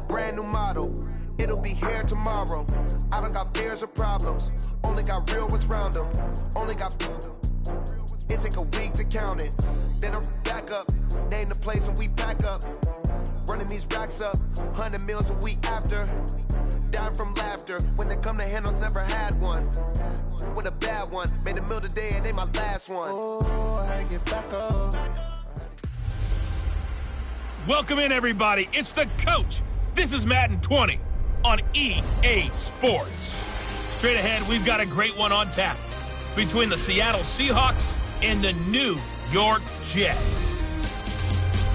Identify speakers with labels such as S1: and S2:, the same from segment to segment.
S1: brand new model. It'll be here tomorrow. I don't got fears or problems. Only got real ones round them. Only got... It take a week to count it. Then I'm back up. Name the place and we back up. Running these racks up. 100 meals a week after. Dying from laughter. When they come to handles, never had one. With a bad one. Made a meal today and they my last one. Oh, I had to get back up.
S2: Welcome in, everybody. It's the coach. This is Madden 20 on EA Sports. Straight ahead, we've got a great one on tap between the Seattle Seahawks and the New York Jets.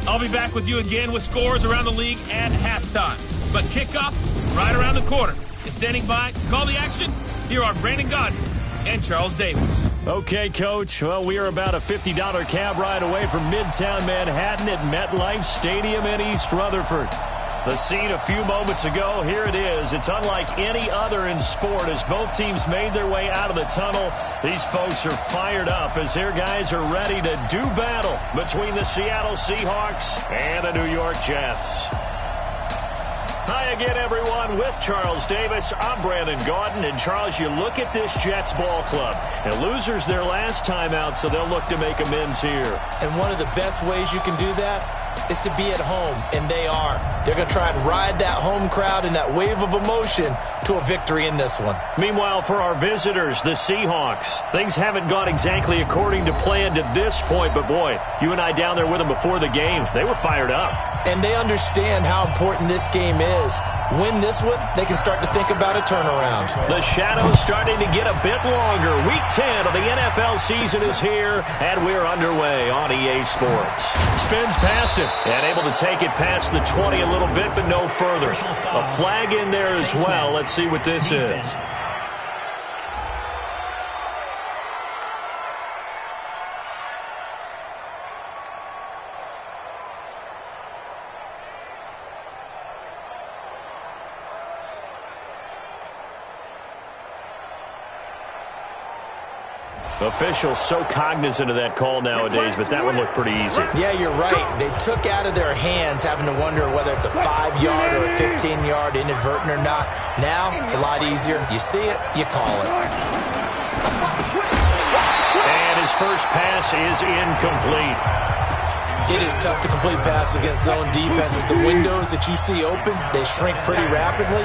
S2: I'll be back with you again with scores around the league at halftime. But kickoff right around the corner. And standing by to call the action, here are Brandon Gaudin and Charles Davis.
S3: Okay, Coach. Well, we are about a $50 cab ride away from Midtown Manhattan at MetLife Stadium in East Rutherford. The scene a few moments ago, here it is. It's unlike any other in sport as both teams made their way out of the tunnel. These folks are fired up as their guys are ready to do battle between the Seattle Seahawks and the New York Jets. Hi again, everyone. With Charles Davis, I'm Brandon Gaudin. And, Charles, you look at this Jets ball club. And losers their last time out, so they'll look to make amends here.
S4: And one of the best ways you can do that is to be at home, and they are. They're going to try and ride that home crowd and that wave of emotion to a victory in this one.
S3: Meanwhile, for our visitors, the Seahawks, things haven't gone exactly according to plan to this point, but boy, you and I down there with them before the game, they were fired up.
S4: And they understand how important this game is. Win this one, they can start to think about a turnaround.
S3: The shadow's starting to get a bit longer. Week 10 of the NFL season is here, and we're underway on EA Sports. Spins past it, and able to take it past the 20 a little bit, but no further. A flag in there as well. Let's see what this is. Officials so cognizant of that call nowadays, but that one looked pretty easy.
S4: Yeah, you're right. They took out of their hands having to wonder whether it's a 5-yard or a 15-yard inadvertent or not. Now, it's a lot easier. You see it, you call it.
S3: And his first pass is incomplete.
S4: It is tough to complete passes against zone defenses. The windows that you see open, they shrink pretty rapidly.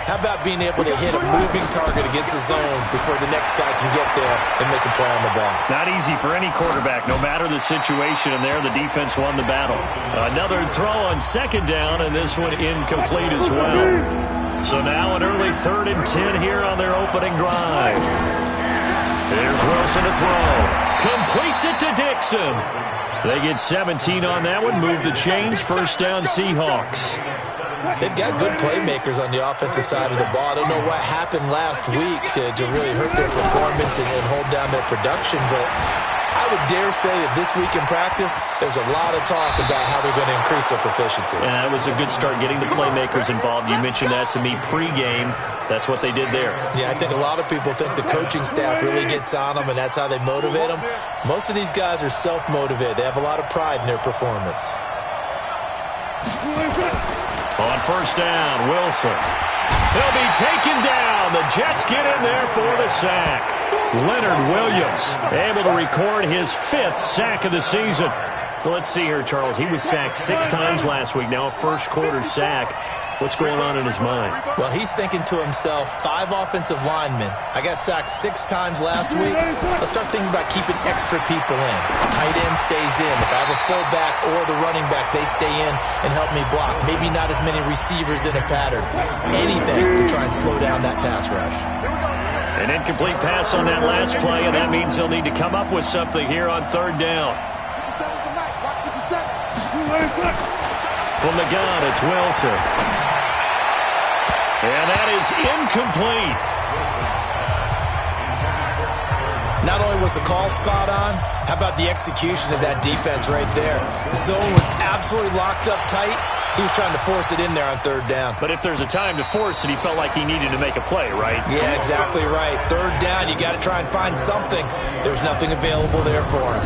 S4: How about being able to hit a moving target against a zone before the next guy can get there and make a play on the ball?
S3: Not easy for any quarterback, no matter the situation, and there the defense won the battle. Another throw on second down, and this one incomplete as well. So now an early 3rd and 10 here on their opening drive. Here's Wilson to throw. Completes it to Dixon. They get 17 on that one, move the chains, first down Seahawks.
S4: They've got good playmakers on the offensive side of the ball. I don't know what happened last week to really hurt their performance and hold down their production, but I would dare say that this week in practice, there's a lot of talk about how they're going to increase their proficiency.
S3: Yeah, that was a good start getting the playmakers involved. You mentioned that to me pregame. That's what they did there.
S4: Yeah, I think a lot of people think the coaching staff really gets on them, and that's how they motivate them. Most of these guys are self-motivated. They have a lot of pride in their performance.
S3: On first down, Wilson. He'll be taken down. The Jets get in there for the sack. Leonard Williams able to record his 5th sack of the season. Well, let's see here, Charles. He was sacked 6 times last week. Now a first-quarter sack. What's going on in his mind?
S4: Well, he's thinking to himself, 5 offensive linemen. I got sacked 6 times last week. Let's start thinking about keeping extra people in. Tight end stays in. If I have a fullback or the running back, they stay in and help me block. Maybe not as many receivers in a pattern. Anything to try and slow down that pass rush.
S3: An incomplete pass on that last play, and that means he'll need to come up with something here on 3rd down. From the gun, it's Wilson. And that is incomplete.
S4: Not only was the call spot on, how about the execution of that defense right there? The zone was absolutely locked up tight. He was trying to force it in there on 3rd down.
S3: But if there's a time to force it, he felt like he needed to make a play, right?
S4: Yeah, exactly right. 3rd down, you got to try and find something. There's nothing available there for him.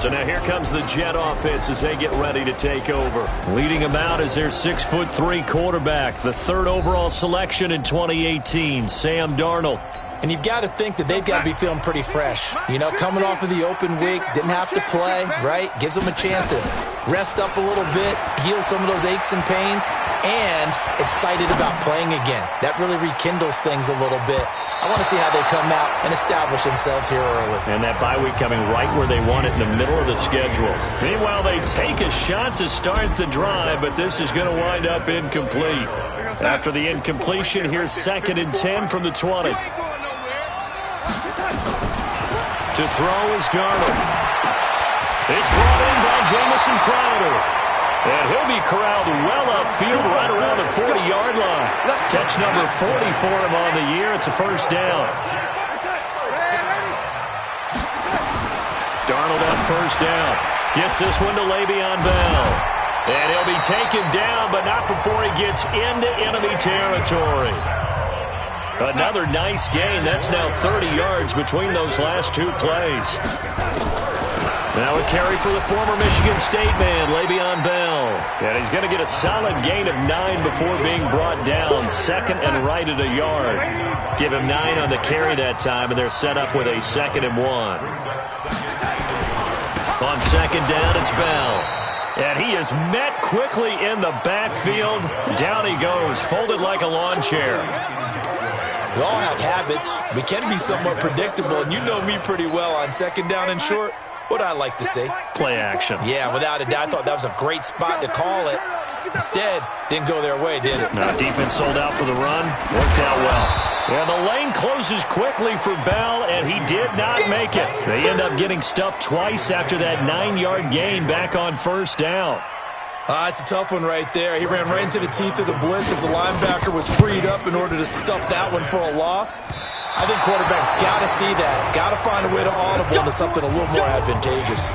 S3: So now here comes the Jet offense as they get ready to take over. Leading them out is their 6'3" quarterback, the 3rd overall selection in 2018, Sam Darnold.
S4: And you've got to think that they've got to be feeling pretty fresh. You know, coming off of the open week, didn't have to play, right? Gives them a chance to rest up a little bit, heal some of those aches and pains, and excited about playing again. That really rekindles things a little bit. I want to see how they come out and establish themselves here early.
S3: And that bye week coming right where they want it, in the middle of the schedule. Meanwhile, they take a shot to start the drive, but this is going to wind up incomplete. After the incompletion, here's 2nd and 10 from the 20. To throw is Darnold. It's brought in by Jamison Crowder. And he'll be corralled well upfield right around the 40-yard line. Catch number 40 for him on the year. It's a first down. Darnold on first down. Gets this one to Le'Veon Bell. And he'll be taken down, but not before he gets into enemy territory. Another nice gain. That's now 30 yards between those last 2 plays. Now a carry for the former Michigan State man, Le'Veon Bell. And he's going to get a solid gain of 9 before being brought down. 2nd and right at a yard. Give him 9 on the carry that time, and they're set up with a 2nd and 1. On 2nd down, it's Bell. And he is met quickly in the backfield. Down he goes, folded like a lawn chair.
S4: We all have habits. We can be somewhat predictable, and you know me pretty well on 2nd down and short. What I like to see.
S3: Play action.
S4: Yeah, without a doubt. I thought that was a great spot to call it. Instead, didn't go their way, did it?
S3: No, defense sold out for the run. Worked out well. Yeah, the lane closes quickly for Bell, and he did not make it. They end up getting stuffed twice after that 9-yard gain back on first down.
S4: It's a tough one right there. He ran right into the teeth of the blitz as the linebacker was freed up in order to stuff that one for a loss. I think quarterbacks got to see that. Got to find a way to audible into something a little more advantageous.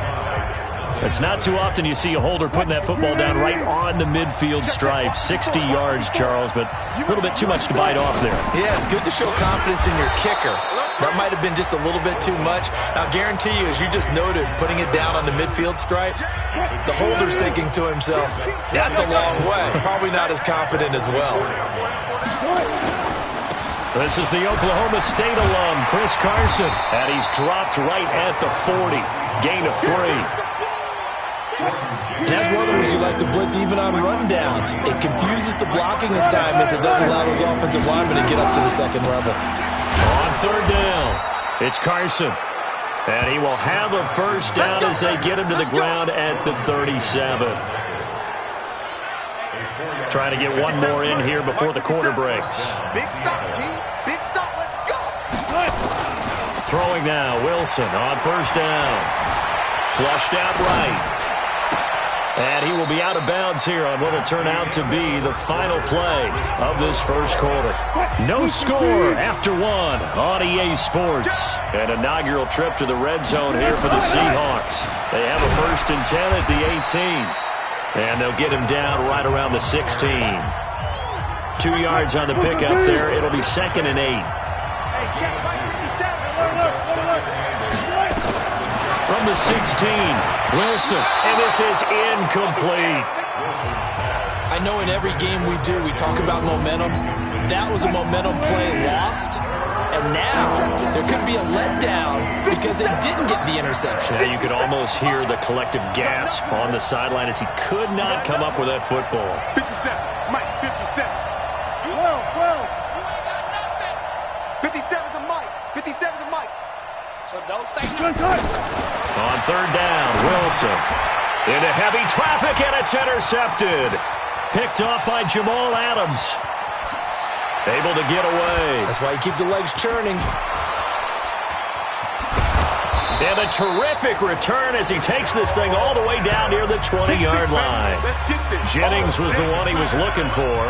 S3: It's not too often you see a holder putting that football down right on the midfield stripe. 60 yards, Charles, but a little bit too much to bite off there.
S4: Yeah, it's good to show confidence in your kicker. That might have been just a little bit too much. Now, I guarantee you, as you just noted, putting it down on the midfield stripe, the holder's thinking to himself, that's a long way. Probably not as confident as well.
S3: This is the Oklahoma State alum, Chris Carson, and he's dropped right at the 40. Gain of 3.
S4: And that's one of the reasons you like to blitz even on rundowns. It confuses the blocking assignments. It doesn't allow those offensive linemen to get up to the second level.
S3: On 3rd down, it's Carson. And he will have a first down as they get him to the ground at the 37. Trying to get one more in here before the quarter breaks.
S1: Big stop, King. Big stop. Let's go.
S3: Throwing now, Wilson on first down. Flushed out right. And he will be out of bounds here on what will turn out to be the final play of this first quarter. No score after 1 on EA Sports. An inaugural trip to the red zone here for the Seahawks. They have a 1st and 10 at the 18. And they'll get him down right around the 16. 2 yards on the pickup there. It'll be 2nd and 8. From the 16, Wilson, and this is incomplete.
S4: I know in every game we do, we talk about momentum. That was a momentum play lost, and now there could be a letdown because it didn't get the interception.
S3: Yeah, you could almost hear the collective gasp on the sideline as he could not come up with that football.
S1: 57, Mike, 57. 57 to Mike, 57 to Mike. So don't say nothing.
S3: On 3rd down, Wilson into heavy traffic, and it's intercepted. Picked off by Jamal Adams. Able to get away.
S4: That's why you keep the legs churning.
S3: And a terrific return as he takes this thing all the way down near the 20-yard line. Jennings was the one he was looking for.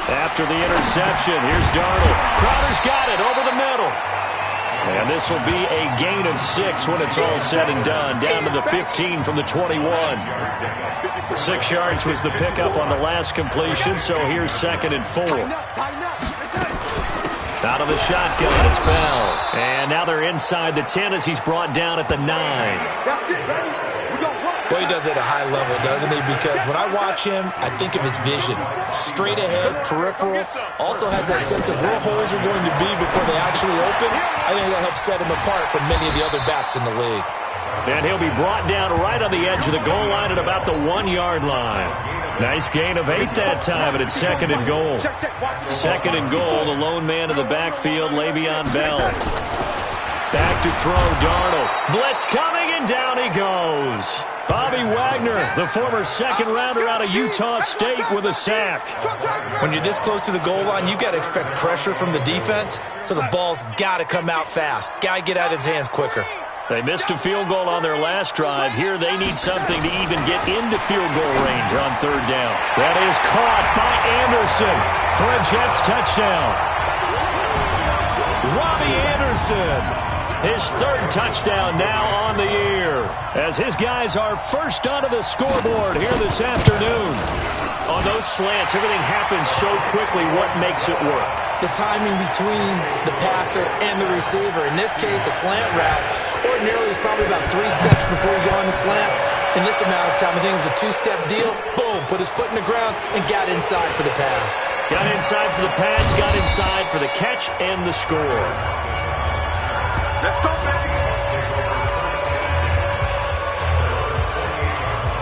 S3: After the interception, here's Darnold. Crowder's got it over the middle. And And this will be a gain of 6 when it's all said and done, down to the 15 from the 21. 6 yards was the pickup on the last completion, so here's 2nd and 4. Out of the shotgun, it's Bell. And now they're inside the 10 as he's brought down at the 9.
S4: Boy, he does it at a high level, doesn't he? Because when I watch him, I think of his vision. Straight ahead, peripheral. Also has that sense of where holes are going to be before they actually open. I think that helps set him apart from many of the other backs in the league.
S3: And he'll be brought down right on the edge of the goal line at about the 1-yard line. Nice gain of 8 that time, and it's 2nd and goal. 2nd and goal, the lone man in the backfield, Le'Veon Bell. Back to throw, Darnold. Blitz coming, and down he goes. Bobby Wagner, the former 2nd-rounder out of Utah State, with a sack.
S4: When you're this close to the goal line, you got to expect pressure from the defense, so the ball's got to come out fast. Got to get out of his hands quicker.
S3: They missed a field goal on their last drive. Here they need something to even get into field goal range on 3rd down. That is caught by Anderson for a Jets touchdown. Robbie Anderson, his 3rd touchdown now on the year, as his guys are first onto the scoreboard here this afternoon. On those slants, everything happens so quickly. What makes it work?
S4: The timing between the passer and the receiver. In this case, a slant route. Ordinarily, it's probably about 3 steps before you go on the slant. In this amount of time, I think it was a 2-step deal. Boom, put his foot in the ground and got inside for the pass.
S3: Got inside for the pass, got inside for the catch and the score.
S1: Let's go, baby.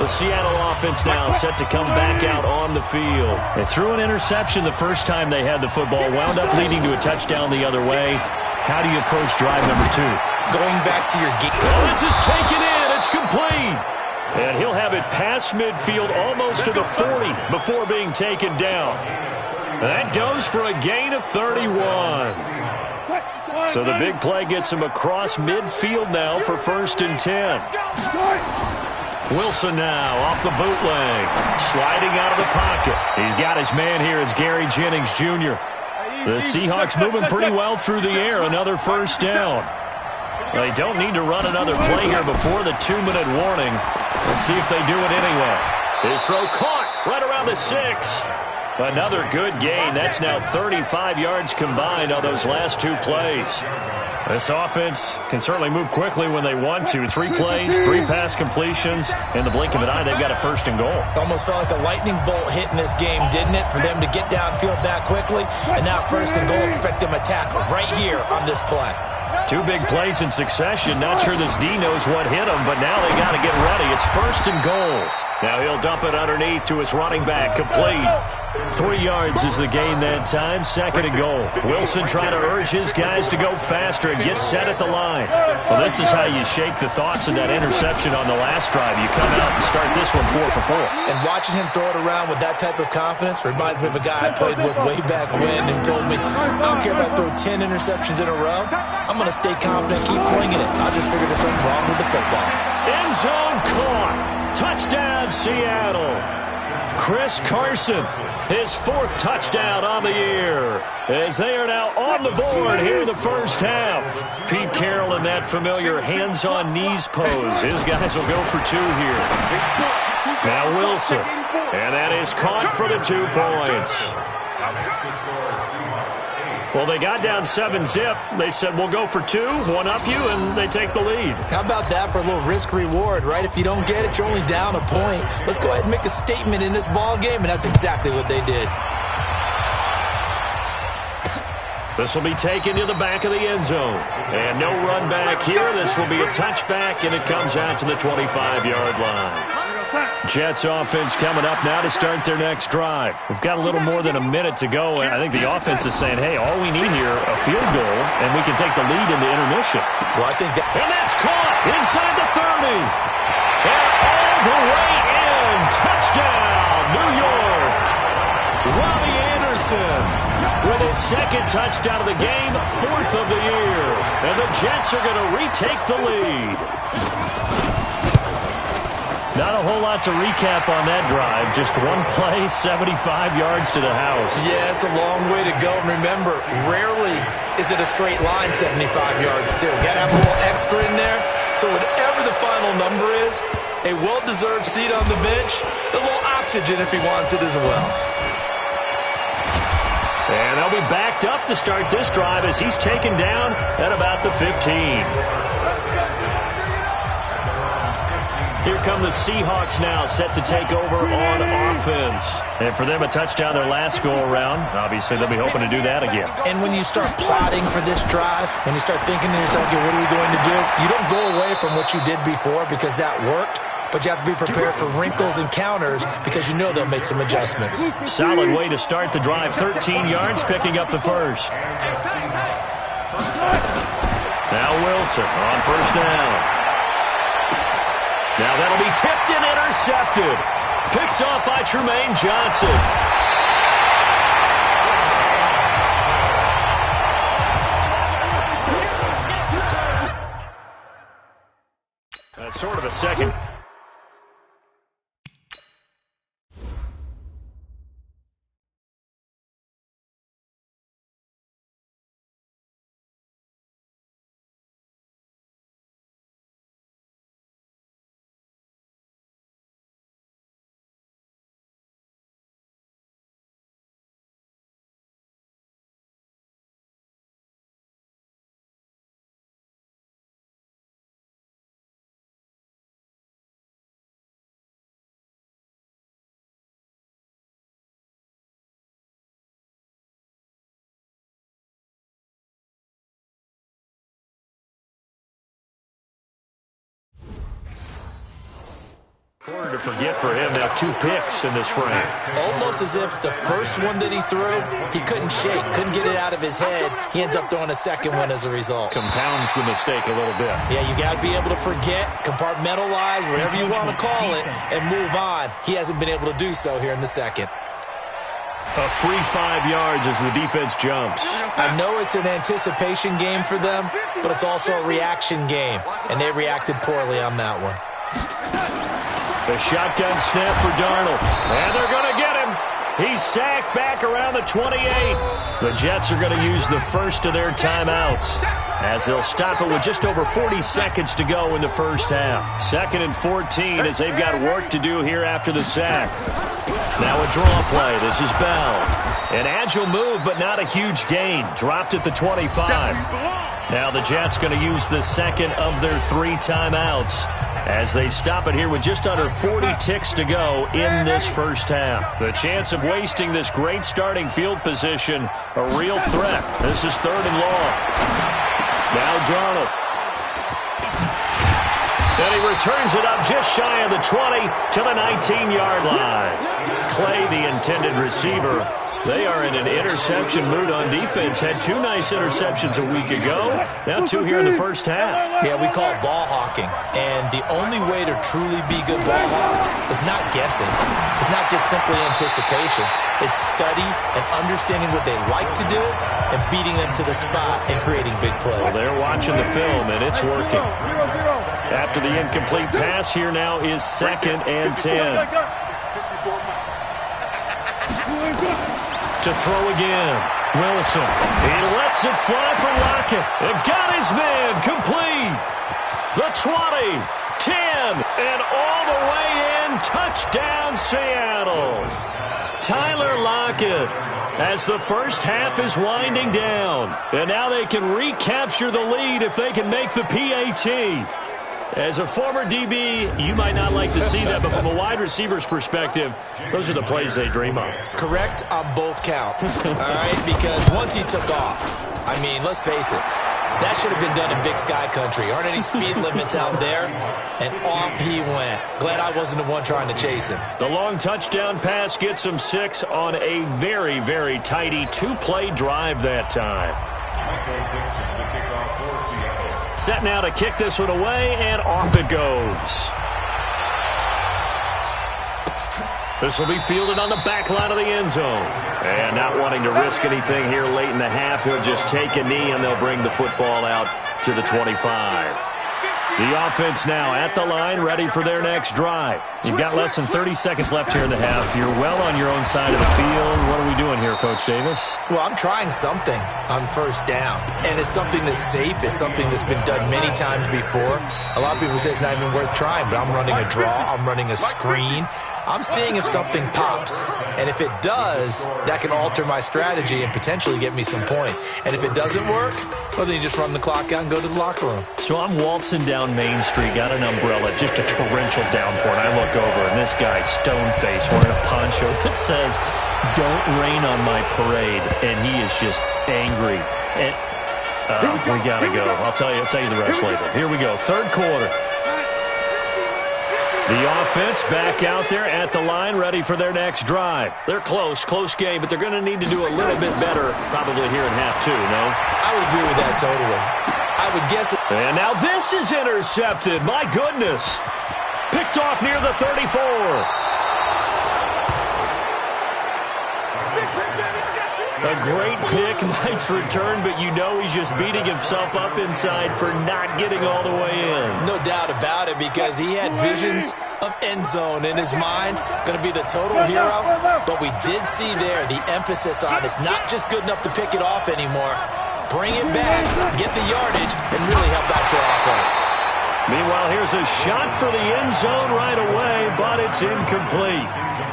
S3: The Seattle offense now set to come back out on the field. They threw an interception the first time they had the football, wound up leading to a touchdown the other way. How do you approach drive number 2?
S4: Going back to your game.
S3: Well, this is taken in. It's complete. And he'll have it past midfield almost to the 40 before being taken down. That goes for a gain of 31. So the big play gets him across midfield now for 1st and 10. Wilson now off the bootleg, sliding out of the pocket. He's got his man here. It's Gary Jennings Jr. The Seahawks moving pretty well through the air. Another 1st down. They don't need to run another play here before the 2-minute warning. Let's see if they do it anyway. His throw caught right around the 6. Another good gain. That's now 35 yards combined on those last 2 plays. This offense can certainly move quickly when they want to. 3 plays, 3 pass completions. In the blink of an eye, they've got a 1st and goal.
S4: Almost felt like a lightning bolt hit in this game, didn't it? For them to get downfield that quickly. And now 1st and goal, expect them attack right here on this play.
S3: 2 big plays in succession. Not sure this D knows what hit him, but now they got to get ready. It's 1st and goal. Now he'll dump it underneath to his running back. Complete. 3 yards is the gain that time. 2nd and goal. Wilson trying to urge his guys to go faster and get set at the line. Well, this is how you shake the thoughts of that interception on the last drive. You come out and start this one 4 for 4.
S4: And watching him throw it around with that type of confidence reminds me of a guy I played with way back when and told me, I don't care if I throw 10 interceptions in a row. I'm going to stay confident, keep flinging it. I just figured there's something wrong with the football.
S3: End zone caught. Touchdown, Seattle. Chris Carson, his 4th touchdown on the year, as they are now on the board here in the 1st half. Pete Carroll in that familiar hands-on knees pose. His guys will go for 2 here. Now Wilson, and that is caught for the 2 points. Well, they got down 7-zip. They said, we'll go for 2, 1-up you, and they take the lead.
S4: How about that for a little risk-reward, right? If you don't get it, you're only down a point. Let's go ahead and make a statement in this ball game, and that's exactly what they did.
S3: This will be taken to the back of the end zone. And no run back here. This will be a touchback, and it comes out to the 25-yard line. Jets offense coming up now to start their next drive. We've got a little more than a minute to go, and I think the offense is saying, hey, all we need here, a field goal, and we can take the lead in the intermission.
S4: Well, I think that...
S3: And that's caught inside the 30. And all the way in. Touchdown, New York. Robbie Anderson with his 2nd touchdown of the game, 4th of the year. And the Jets are going to retake the lead. Not a whole lot to recap on that drive. Just one play, 75 yards to the house.
S4: Yeah, it's a long way to go. And remember, rarely is it a straight line 75 yards, too. Got to have a little extra in there. So whatever the final number is, a well-deserved seat on the bench, a little oxygen if he wants it as well.
S3: And they'll be backed up to start this drive as he's taken down at about the 15. Here come the Seahawks now, set to take over on offense. And for them, a touchdown their last go-around. Obviously, they'll be hoping to do that again.
S4: And when you start plotting for this drive, when you start thinking to yourself, okay, what are we going to do? You don't go away from what you did before because that worked. But you have to be prepared for wrinkles and counters because you know they'll make some adjustments.
S3: Solid way to start the drive. 13 yards, picking up the first. Now Wilson on first down. Now that'll be tipped and intercepted. Picked off by Tremaine Johnson. That's sort of a second. Quarter to forget for him. Now 2 picks in this frame.
S4: Almost as if the first one that he threw, he couldn't shake, couldn't get it out of his head. He ends up throwing a second one as a result.
S3: Compounds the mistake a little bit.
S4: Yeah, you got to be able to forget, compartmentalize, whatever you want to call it, and move on. He hasn't been able to do so here in the second.
S3: A free 5 yards as the defense jumps.
S4: I know it's an anticipation game for them, but it's also a reaction game, and they reacted poorly on that one.
S3: The shotgun snap for Darnold. And they're going to get him. He's sacked back around the 28. The Jets are going to use the first of their timeouts as they'll stop it with just over 40 seconds to go in the first half. 2nd and 14 as they've got work to do here after the sack. Now a draw play. This is Bell. An agile move, but not a huge gain. Dropped at the 25. Now the Jets going to use the second of their 3 timeouts as they stop it here with just under 40 ticks to go in this first half. The chance of wasting this great starting field position, a real threat. This is 3rd and long. Now Darnold. And he returns it up just shy of the 20 to the 19-yard line. Clay, the intended receiver. They are in an interception mood on defense. Had 2 nice interceptions a week ago. Now 2 here in the first half.
S4: Yeah, we call it ball hawking. And the only way to truly be good ball hawks is not guessing. It's not just simply anticipation. It's study and understanding what they like to do and beating them to the spot and creating big plays.
S3: Well, they're watching the film, and it's working. After the incomplete pass, here now is 2nd and 10. To throw again. Wilson. He lets it fly for Lockett. And got his man complete. The 20, 10, and all the way in. Touchdown, Seattle. Tyler Lockett as the first half is winding down. And now they can recapture the lead if they can make the PAT. As a former DB, you might not like to see that, but from a wide receiver's perspective, those are the plays they dream of.
S4: Correct on both counts, all right? Because once he took off, I mean, let's face it, that should have been done in Big Sky Country. Aren't any speed limits out there? And off he went. Glad I wasn't the one trying to chase him.
S3: The long touchdown pass gets him 6 on a very, very tidy 2-play drive that time. Set now to kick this one away, and off it goes. This will be fielded on the back line of the end zone. And not wanting to risk anything here late in the half, he'll just take a knee, and they'll bring the football out to the 25. The offense now at the line, ready for their next drive. You've got less than 30 seconds left here in the half. You're well on your own side of the field. What are we doing here, Coach Davis?
S4: Well, I'm trying something on first down, and it's something that's safe. It's something that's been done many times before. A lot of people say it's not even worth trying, but I'm running a draw. I'm running a screen. I'm seeing if something pops, and if it does, that can alter my strategy and potentially get me some points. And if it doesn't work, well, then you just run the clock out and go to the locker room.
S3: So I'm waltzing down Main Street, got an umbrella, just a torrential downpour, and I look over, and this guy's stone-faced wearing a poncho that says, "Don't rain on my parade," and he is just angry. And we got to go. I'll tell you the rest later. Here we go, third quarter. The offense back out there at the line, ready for their next drive. They're close game, but they're going to need to do a little bit better probably here in half two, no?
S4: I would agree with that totally. I would guess it.
S3: And now this is intercepted. My goodness. Picked off near the 34. A great pick, nice return, but you know he's just beating himself up inside for not getting all the way in.
S4: No doubt about it, because he had visions of end zone in his mind. Going to be the total hero, but we did see there the emphasis on it's not just good enough to pick it off anymore. Bring it back, get the yardage, and really help out your offense.
S3: Meanwhile, here's a shot for the end zone right away, but it's incomplete.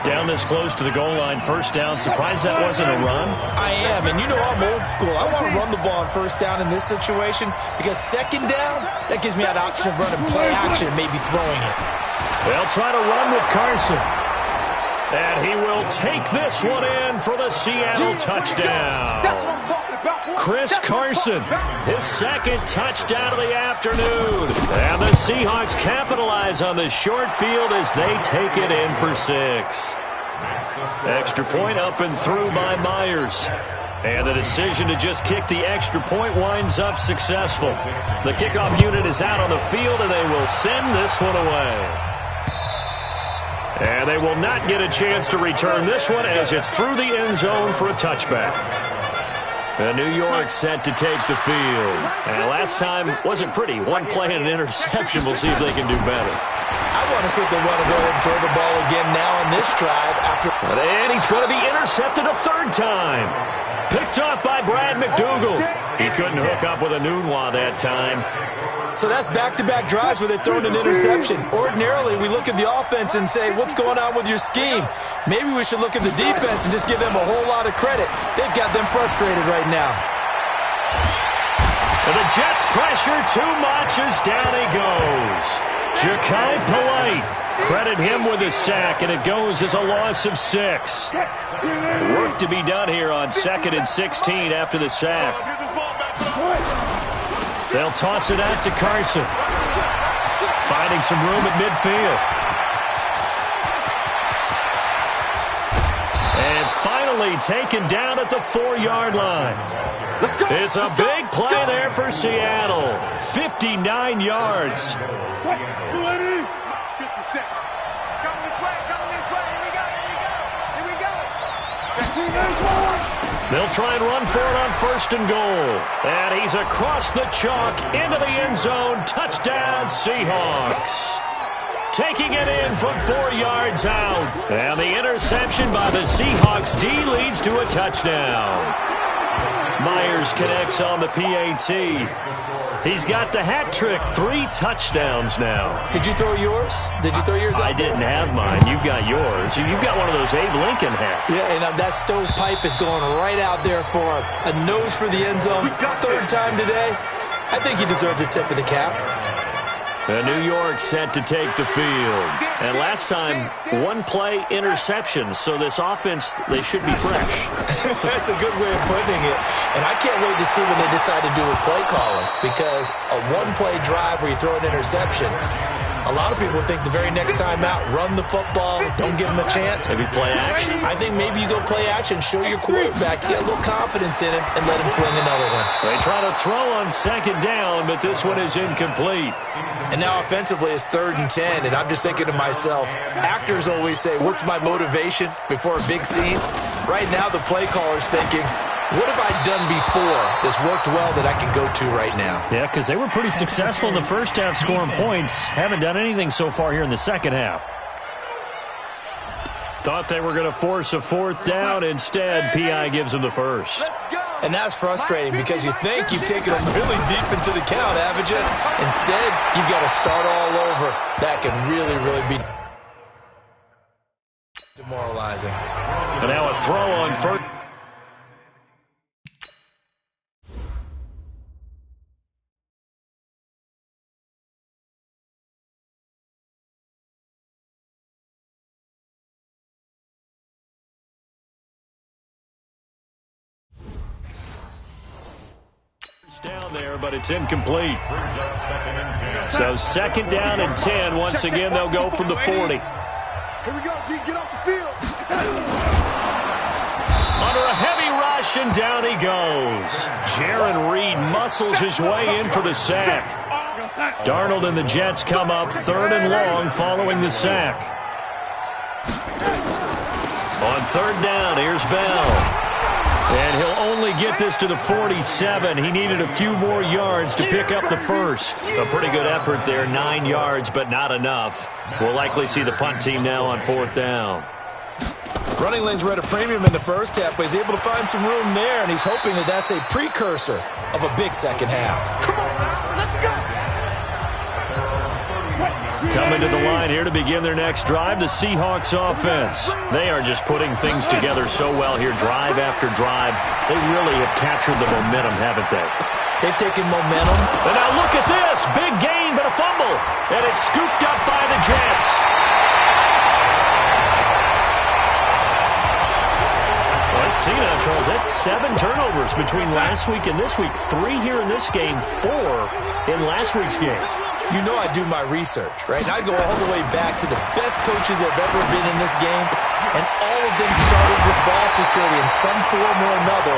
S3: Down this close to the goal line, first down. Surprised that wasn't a run?
S4: I am, and you know I'm old school. I want to run the ball on first down in this situation because second down, that gives me an option of running play action and maybe throwing it.
S3: They'll try to run with Carson. And he will take this one in for the Seattle touchdown. Chris Carson, his second touchdown of the afternoon. And the Seahawks capitalize on the short field as they take it in for 6. Extra point up and through by Myers. And the decision to just kick the extra point winds up successful. The kickoff unit is out on the field, and they will send this one away. And they will not get a chance to return this one as it's through the end zone for a touchback. And New York set to take the field. And last time wasn't pretty. One play and an interception. We'll see if they can do better.
S4: I want to see if they want to go ahead and throw the ball again now on this drive after.
S3: And he's going to be intercepted a third time. Picked off by Brad McDougal. He couldn't hook up with a Nunwa that time.
S4: So that's back-to-back drives where they've thrown an interception. Ordinarily, we look at the offense and say, what's going on with your scheme? Maybe we should look at the defense and just give them a whole lot of credit. They've got them frustrated right now.
S3: And the Jets pressure too much as down he goes. Ja'Kai Polite, credit him with a sack, and it goes as a loss of 6. Work to be done here on 2nd and 16 after the sack. They'll toss it out to Carson. Finding some room at midfield. And finally taken down at the 4-yard line. It's a big play there for Seattle. 59 yards. They'll try and run for it on 1st and goal. And he's across the chalk into the end zone. Touchdown, Seahawks. Taking it in from 4 yards out. And the interception by the Seahawks D leads to a touchdown. Myers connects on the PAT. He's got the hat trick, 3 touchdowns now.
S4: Did you throw yours? Did you throw yours out?
S3: I didn't have mine. You've got yours. You've got one of those Abe Lincoln hats.
S4: Yeah, and that stovepipe is going right out there for a nose for the end zone. 3rd time today. I think he deserves a tip of the cap.
S3: And New York set to take the field. And last time, 1-play interception. So this offense, they should be fresh.
S4: That's a good way of putting it. And I can't wait to see when they decide to do with play calling. Because a 1-play drive where you throw an interception, a lot of people think the very next time out, run the football, don't give them a chance.
S3: Maybe play action?
S4: I think maybe you go play action, show your quarterback, get a little confidence in him, and let him fling another one.
S3: They try to throw on 2nd down, but this one is incomplete.
S4: And now offensively it's 3rd and 10, and I'm just thinking to myself, actors always say, what's my motivation before a big scene? Right now the play caller's thinking, What have I done before that's worked well that I can go to right now?
S3: Yeah, because they were pretty successful in the first half scoring points. Haven't done anything so far here in the second half. Thought they were going to force a fourth down. Instead, P.I. gives them the first.
S4: And that's frustrating because you think you've taken them really deep into the count, haven't you? Instead, you've got to start all over. That can really, really be demoralizing.
S3: And now a throw on first. Down there, but it's incomplete. So second down and 10. Once again, they'll go from the 40.
S5: Here we go, D. Get off the field.
S3: Under a heavy rush, and down he goes. Jaron Reed muscles his way in for the sack. Darnold and the Jets come up third and long following the sack. On third down, here's Bell. And he'll only get this to the 47. He needed a few more yards to pick up the first. A pretty good effort there, 9 yards, but not enough. We'll likely see the punt team now on fourth down.
S4: Running lanes were at a premium in the first half, but he's able to find some room there, and he's hoping that that's a precursor of a big second half.
S5: Come on now, let's go.
S3: Coming to the line here to begin their next drive, the Seahawks offense. They are just putting things together so well here, drive after drive. They really have captured the momentum, haven't they?
S4: They've taken momentum.
S3: And now look at this. Big gain, but a fumble. And it's scooped up by the Jets. Let's see now, Charles. That's 7 turnovers between last week and this week. 3 here in this game, 4 in last week's game.
S4: You know I do my research, right? And I go all the way back to the best coaches that have ever been in this game, and all of them started with ball security in some form or another,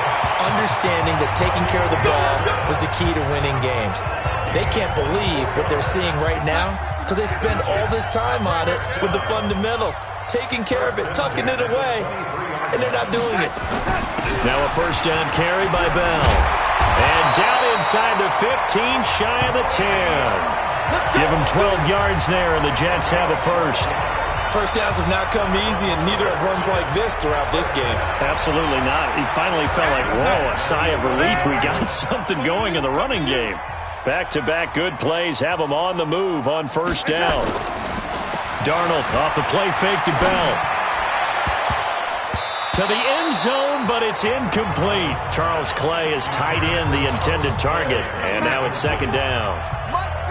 S4: understanding that taking care of the ball was the key to winning games. They can't believe what they're seeing right now because they spend all this time on it with the fundamentals, taking care of it, tucking it away, and they're not doing it.
S3: Now a first down carry by Bell. And down inside the 15, shy of the 10. Give them 12 yards there, and the Jets have a first.
S4: First downs have not come easy, and neither have runs like this throughout this game.
S3: Absolutely not. He finally felt like, whoa, a sigh of relief. We got something going in the running game. Back-to-back good plays have them on the move on first down. Darnold off the play fake to Bell. To the end zone, but it's incomplete. Charles Clay has tied in the intended target, and now it's second down.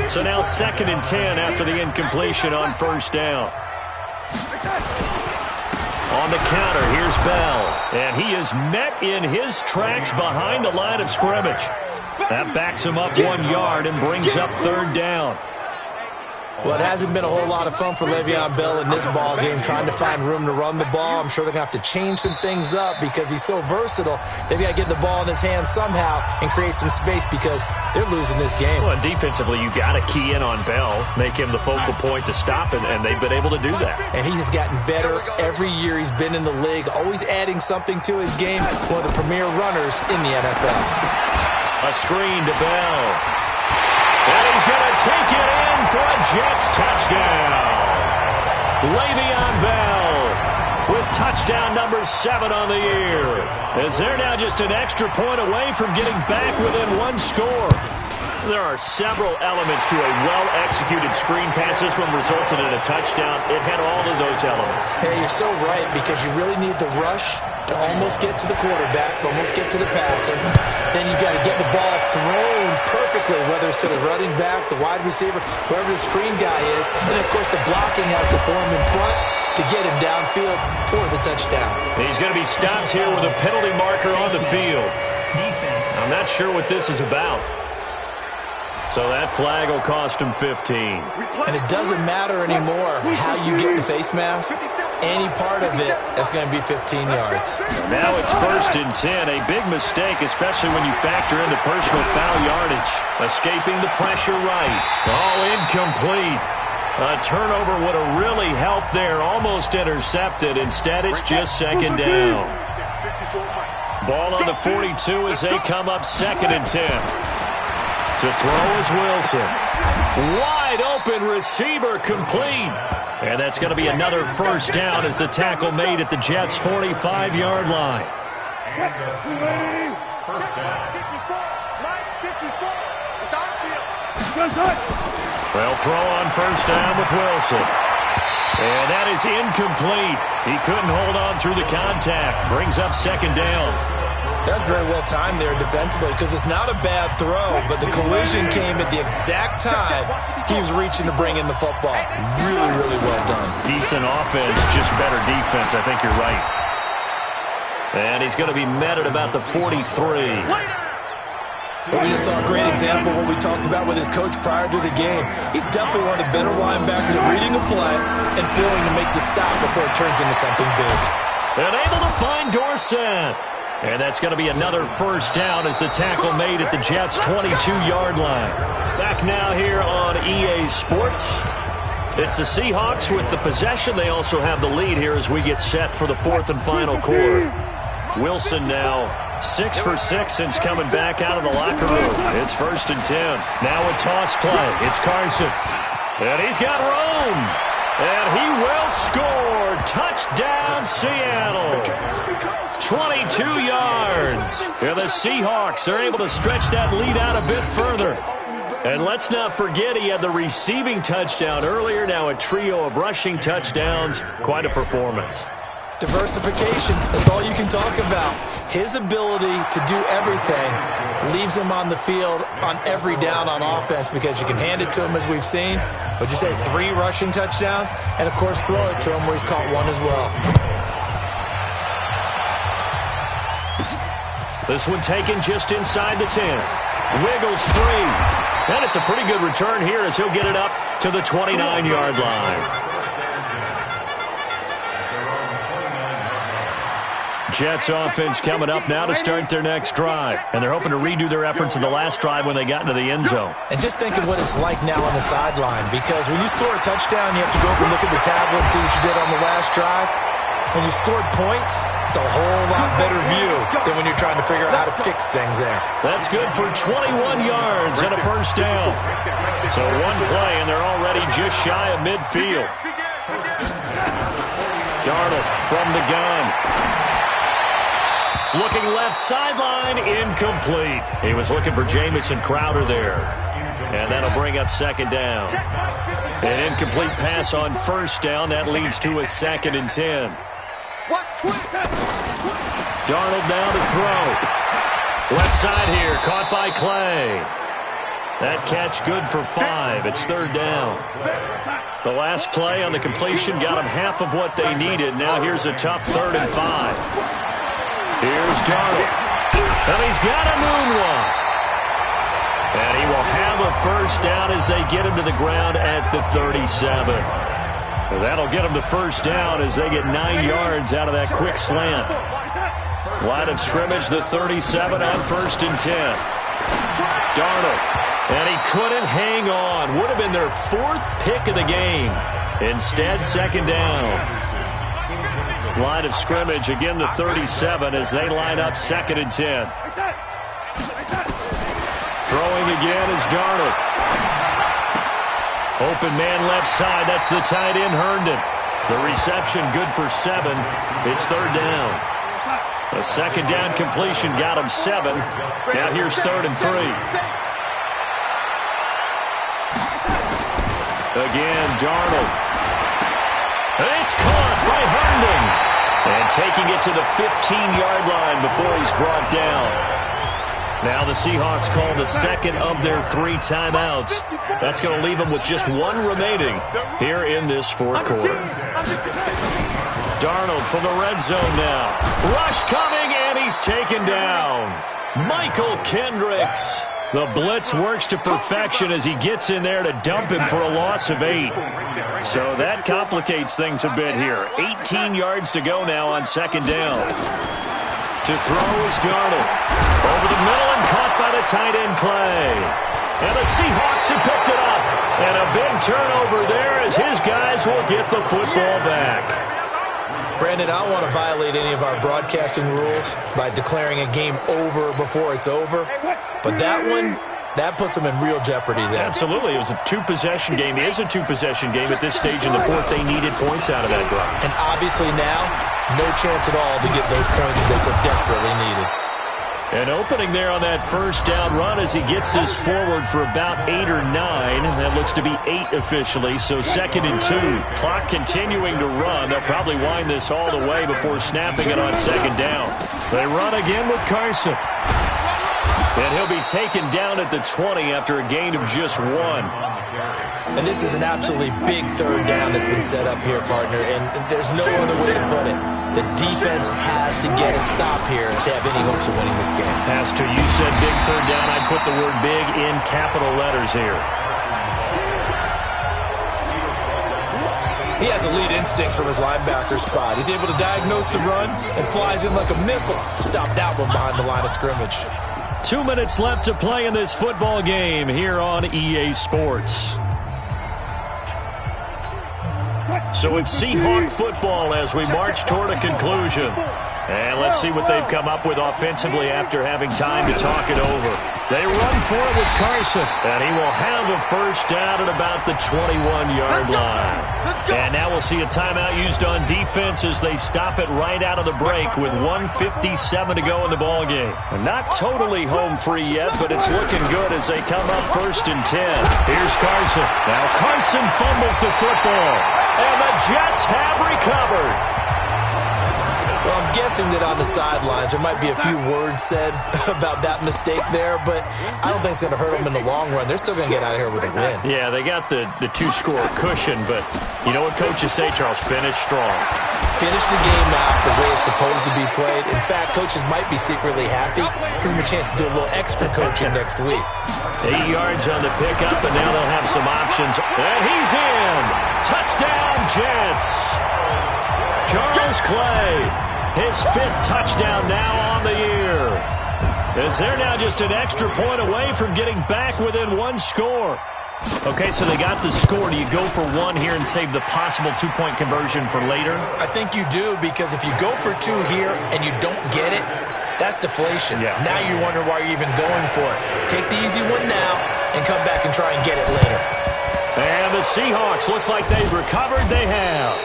S3: So now second and 10 after the incompletion on first down. On the counter, here's Bell. And he is met in his tracks behind the line of scrimmage. That backs him up 1 yard and brings up third down.
S4: Well, it hasn't been a whole lot of fun for Le'Veon Bell in this ball game, trying to find room to run the ball. I'm sure they're going to have to change some things up because he's so versatile. They've got to get the ball in his hands somehow and create some space because they're losing this game.
S3: Well, defensively, you got to key in on Bell, make him the focal point to stop it, and they've been able to do that.
S4: And he has gotten better every year he's been in the league, always adding something to his game. One of the premier runners in the NFL.
S3: A screen to Bell. And he's going to take it in for a Jets touchdown. Le'Veon Bell with touchdown number 7 on the year. As they're now just an extra point away from getting back within 1 score. There are several elements to a well-executed screen pass. This one resulted in a touchdown. It had all of those elements.
S4: Hey, you're so right because you really need the rush to almost get to the quarterback, almost get to the passer. Then you've got to get the ball thrown perfectly, whether it's to the running back, the wide receiver, whoever the screen guy is. And, of course, the blocking has to form in front to get him downfield for the touchdown.
S3: He's going to be stopped here with a penalty marker on the field.
S6: Defense.
S3: I'm not sure what this is about. So that flag will cost him 15.
S4: And it doesn't matter anymore how you get the face mask. Any part of it is going to be 15 yards.
S3: Now it's first and 10. A big mistake, especially when you factor in the personal foul yardage. Escaping the pressure right. Oh, incomplete. A turnover would have really helped there. Almost intercepted. Instead, it's just second down. Ball on the 42 as they come up 2nd and 10. To throw is Wilson. Wide open receiver complete. And that's going to be another first down as the tackle made at the Jets' 45-yard line.
S5: First down. 54. It's our field.
S3: Well, throw on first down with Wilson. And that is incomplete. He couldn't hold on through the contact. Brings up 2nd down.
S4: That's very well timed there defensively because it's not a bad throw, but the collision came at the exact time he was reaching to bring in the football. Really, really well done.
S3: Decent offense, just better defense. I think you're right. And he's going to be met at about the 43.
S4: But we just saw a great example of what we talked about with his coach prior to the game. He's definitely one of the better linebackers at reading a play and failing to make the stop before it turns into something big.
S3: And able to find Dorsett. And that's going to be another first down as the tackle made at the Jets' 22-yard line. Back now here on EA Sports. It's the Seahawks with the possession. They also have the lead here as we get set for the 4th and final quarter. Wilson now 6 for 6 since coming back out of the locker room. It's 1st and 10. Now a toss play. It's Carson. And he's got Rome. And he will score. Touchdown, Seattle. 22 yards. And the Seahawks are able to stretch that lead out a bit further. And let's not forget he had the receiving touchdown earlier. Now a trio of rushing touchdowns. Quite a performance.
S4: Diversification, that's all you can talk about. His ability to do everything leaves him on the field on every down on offense because you can hand it to him as we've seen. Would you say 3 rushing touchdowns? And, of course, throw it to him where he's caught 1 as well.
S3: This one taken just inside the 10. Wiggles free. And it's a pretty good return here as he'll get it up to the 29-yard line. Jets offense coming up now to start their next drive. And they're hoping to redo their efforts in the last drive when they got into the end zone.
S4: And just think of what it's like now on the sideline, because when you score a touchdown, you have to go up and look at the tablet and see what you did on the last drive. When you scored points, it's a whole lot better view than when you're trying to figure out how to fix things there.
S3: That's good for 21 yards and a first down. So one play, and they're already just shy of midfield. Darnold from the gun. Looking left sideline, incomplete. He was looking for Jamison Crowder there. And that'll bring up 2nd down. An incomplete pass on first down. That leads to a 2nd and 10. Darnold now to throw. Left side here, caught by Clay. That catch good for 5. It's 3rd down. The last play on the completion got them half of what they needed. Now here's a tough 3rd and 5. Here's Darnold. And he's got a moonwalk. And he will have a first down as they get him to the ground at the 37. That'll get him to first down as they get 9 yards out of that quick slant. Line of scrimmage, the 37 on 1st and 10. Darnold. And he couldn't hang on. Would have been their 4th pick of the game. Instead, 2nd down. Line of scrimmage, again the 37 as they line up 2nd and 10. Throwing again is Darnold. Open man left side. That's the tight end, Herndon. The reception good for 7. It's 3rd down. A 2nd down completion got him 7. Now here's 3rd and 3. Again, Darnold. It's caught by Herndon. And taking it to the 15-yard line before he's brought down. Now the Seahawks call the 2nd of their 3 timeouts. That's going to leave them with just 1 remaining here in this 4th quarter. Darnold from the red zone now. Rush coming, and he's taken down. Michael Kendricks. The blitz works to perfection as he gets in there to dump him for a loss of 8. So that complicates things a bit here. 18 yards to go now on 2nd down. To throw is Darnold. Over the middle and caught by the tight end Clay. And the Seahawks have picked it up. And a big turnover there as his guys will get the football back.
S4: Brandon, I don't want to violate any of our broadcasting rules by declaring a game over before it's over, but that one, that puts them in real jeopardy there.
S3: Absolutely. It was a two-possession game. It is a two-possession game at this stage in the fourth. They needed points out of that drive.
S4: And obviously now, no chance at all to get those points that they so desperately needed.
S3: An opening there on that first down run as he gets this forward for about 8 or 9. That looks to be 8 officially, so 2nd and 2. Clock continuing to run. They'll probably wind this all the way before snapping it on 2nd down. They run again with Carson. And he'll be taken down at the 20 after a gain of just 1.
S4: And this is an absolutely big 3rd down that's been set up here, partner, and there's no other way to put it. The defense has to get a stop here to have any hopes of winning this game.
S3: Has to. You said big 3rd down. I'd put the word big in capital letters here.
S4: He has elite instincts from his linebacker spot. He's able to diagnose the run and flies in like a missile to stop that one behind the line of scrimmage.
S3: 2 minutes left to play in this football game here on EA Sports. So it's Seahawk football as we march toward a conclusion. And let's see what they've come up with offensively after having time to talk it over. They run for it with Carson, and he will have a first down at about the 21-yard line. And now we'll see a timeout used on defense as they stop it right out of the break with 1:57 to go in the ballgame. Not totally home free yet, but it's looking good as they come up 1st and 10. Here's Carson. Now Carson fumbles the football, and the Jets have recovered.
S4: Well, I'm guessing that on the sidelines there might be a few words said about that mistake there, but I don't think it's going to hurt them in the long run. They're still going to get out of here with a win.
S3: Yeah, they got the 2-score cushion, but you know what coaches say, Charles? Finish strong.
S4: Finish the game out the way it's supposed to be played. In fact, coaches might be secretly happy because they have a chance to do a little extra coaching next week.
S3: 8 yards on the pickup, and now they'll have some options. And he's in! Touchdown, Jets! Charles Clay, his 5th touchdown now on the year. As they're now just an extra point away from getting back within 1 score. Okay, so they got the score. Do you go for 1 here and save the possible 2-point conversion for later?
S4: I think you do, because if you go for 2 here and you don't get it, that's deflation.
S3: Yeah.
S4: Now you wonder why you're even going for it. Take the easy one now and come back and try and get it later.
S3: And the Seahawks, looks like they've recovered. They have.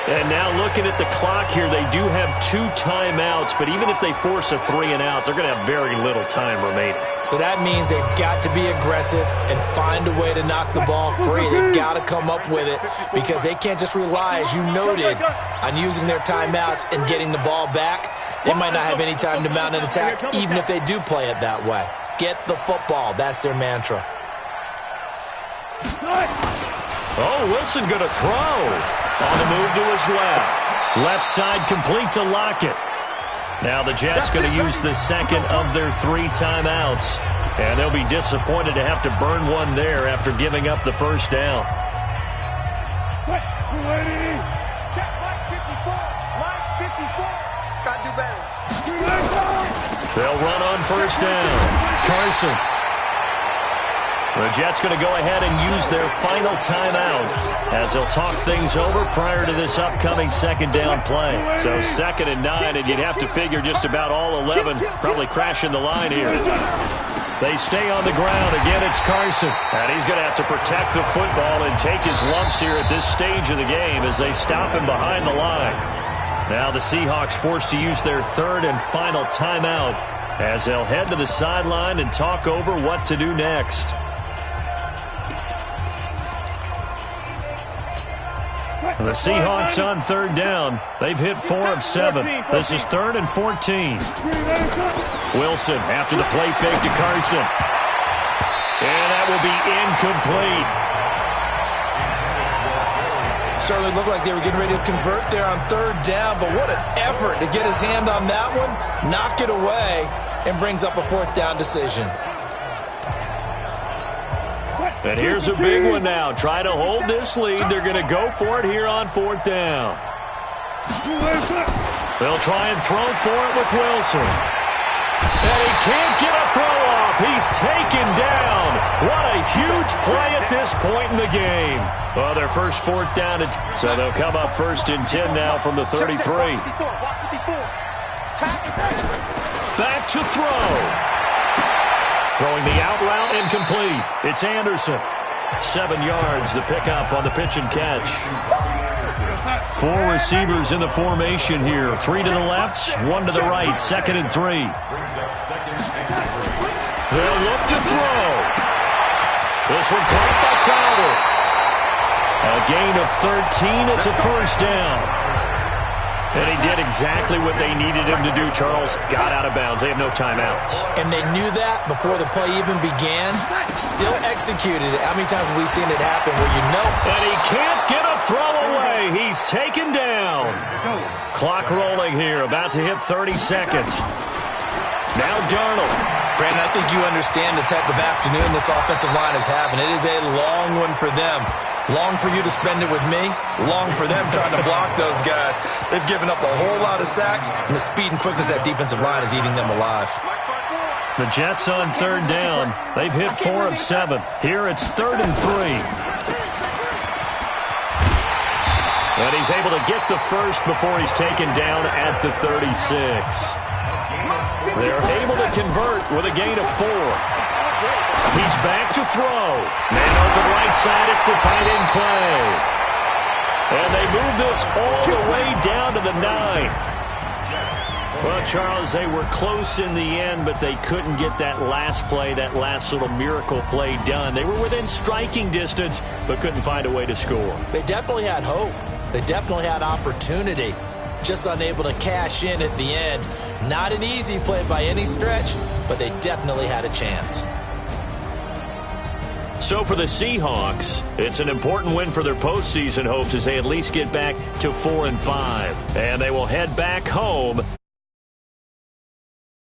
S3: And now looking at the clock here, they do have 2 timeouts, but even if they force a 3-and-out, they're going to have very little time remaining.
S4: So that means they've got to be aggressive and find a way to knock the ball free. They've got to come up with it because they can't just rely, as you noted, on using their timeouts and getting the ball back. They might not have any time to mount an attack, even if they do play it that way. Get the football. That's their mantra.
S3: Oh, Wilson going to throw. On the move to his left. Left side complete to Lockett. Now the Jets going to use the 2nd of their 3 timeouts. And they'll be disappointed to have to burn 1 there after giving up the first down.
S5: Gotta do better.
S3: They'll run on first down. Carson. The Jets going to go ahead and use their final timeout as they'll talk things over prior to this upcoming 2nd down play. So 2nd and 9, and you'd have to figure just about all 11 probably crashing the line here. They stay on the ground. Again, it's Carson. And he's going to have to protect the football and take his lumps here at this stage of the game as they stop him behind the line. Now the Seahawks forced to use their 3rd and final timeout as they'll head to the sideline and talk over what to do next. The Seahawks on 3rd down. They've hit 4 of 7. This is 3rd and 14. Wilson after the play fake to Carson. And that will be incomplete.
S4: Certainly looked like they were getting ready to convert there on 3rd down, but what an effort to get his hand on that one, knock it away, and brings up a 4th down decision.
S3: And here's a big one now. Try to hold this lead. They're going to go for it here on 4th down. They'll try and throw for it with Wilson. And he can't get a throw off. He's taken down. What a huge play at this point in the game. Well, their first fourth down, so they'll come up first and 10 now from the 33. Back to throw. Throwing the out route incomplete. It's Anderson. 7 yards, the pickup on the pitch and catch. 4 receivers in the formation here. 3 to the left, 1 to the right. 2nd and 3. They'll look to throw. This one caught by Crowder. A gain of 13. It's a first down. And he did exactly what they needed him to do, Charles. Got out of bounds. They have no timeouts.
S4: And they knew that before the play even began. Still executed it. How many times have we seen it happen where you know?
S3: And he can't get a throw away. He's taken down. Clock rolling here. About to hit 30 seconds. Now Darnold.
S4: Brandon, I think you understand the type of afternoon this offensive line is having. It is a long one for them. Long for you to spend it with me. Long for them trying to block those guys. They've given up a whole lot of sacks, and the speed and quickness of that defensive line is eating them alive.
S3: The Jets on 3rd down. They've hit 4 of 7. Here it's 3rd and 3. And he's able to get the first before he's taken down at the 36. They're able to convert with a gain of 4. He's back to throw. Man open right side. It's the tight end play. And they move this all the way down to the 9. Well, Charles, they were close in the end, but they couldn't get that last play, that last little miracle play done. They were within striking distance, but couldn't find a way to score.
S4: They definitely had hope. They definitely had opportunity. Just unable to cash in at the end. Not an easy play by any stretch, but they definitely had a chance.
S3: So for the Seahawks, it's an important win for their postseason hopes as they at least get back to 4-5. And they will head back home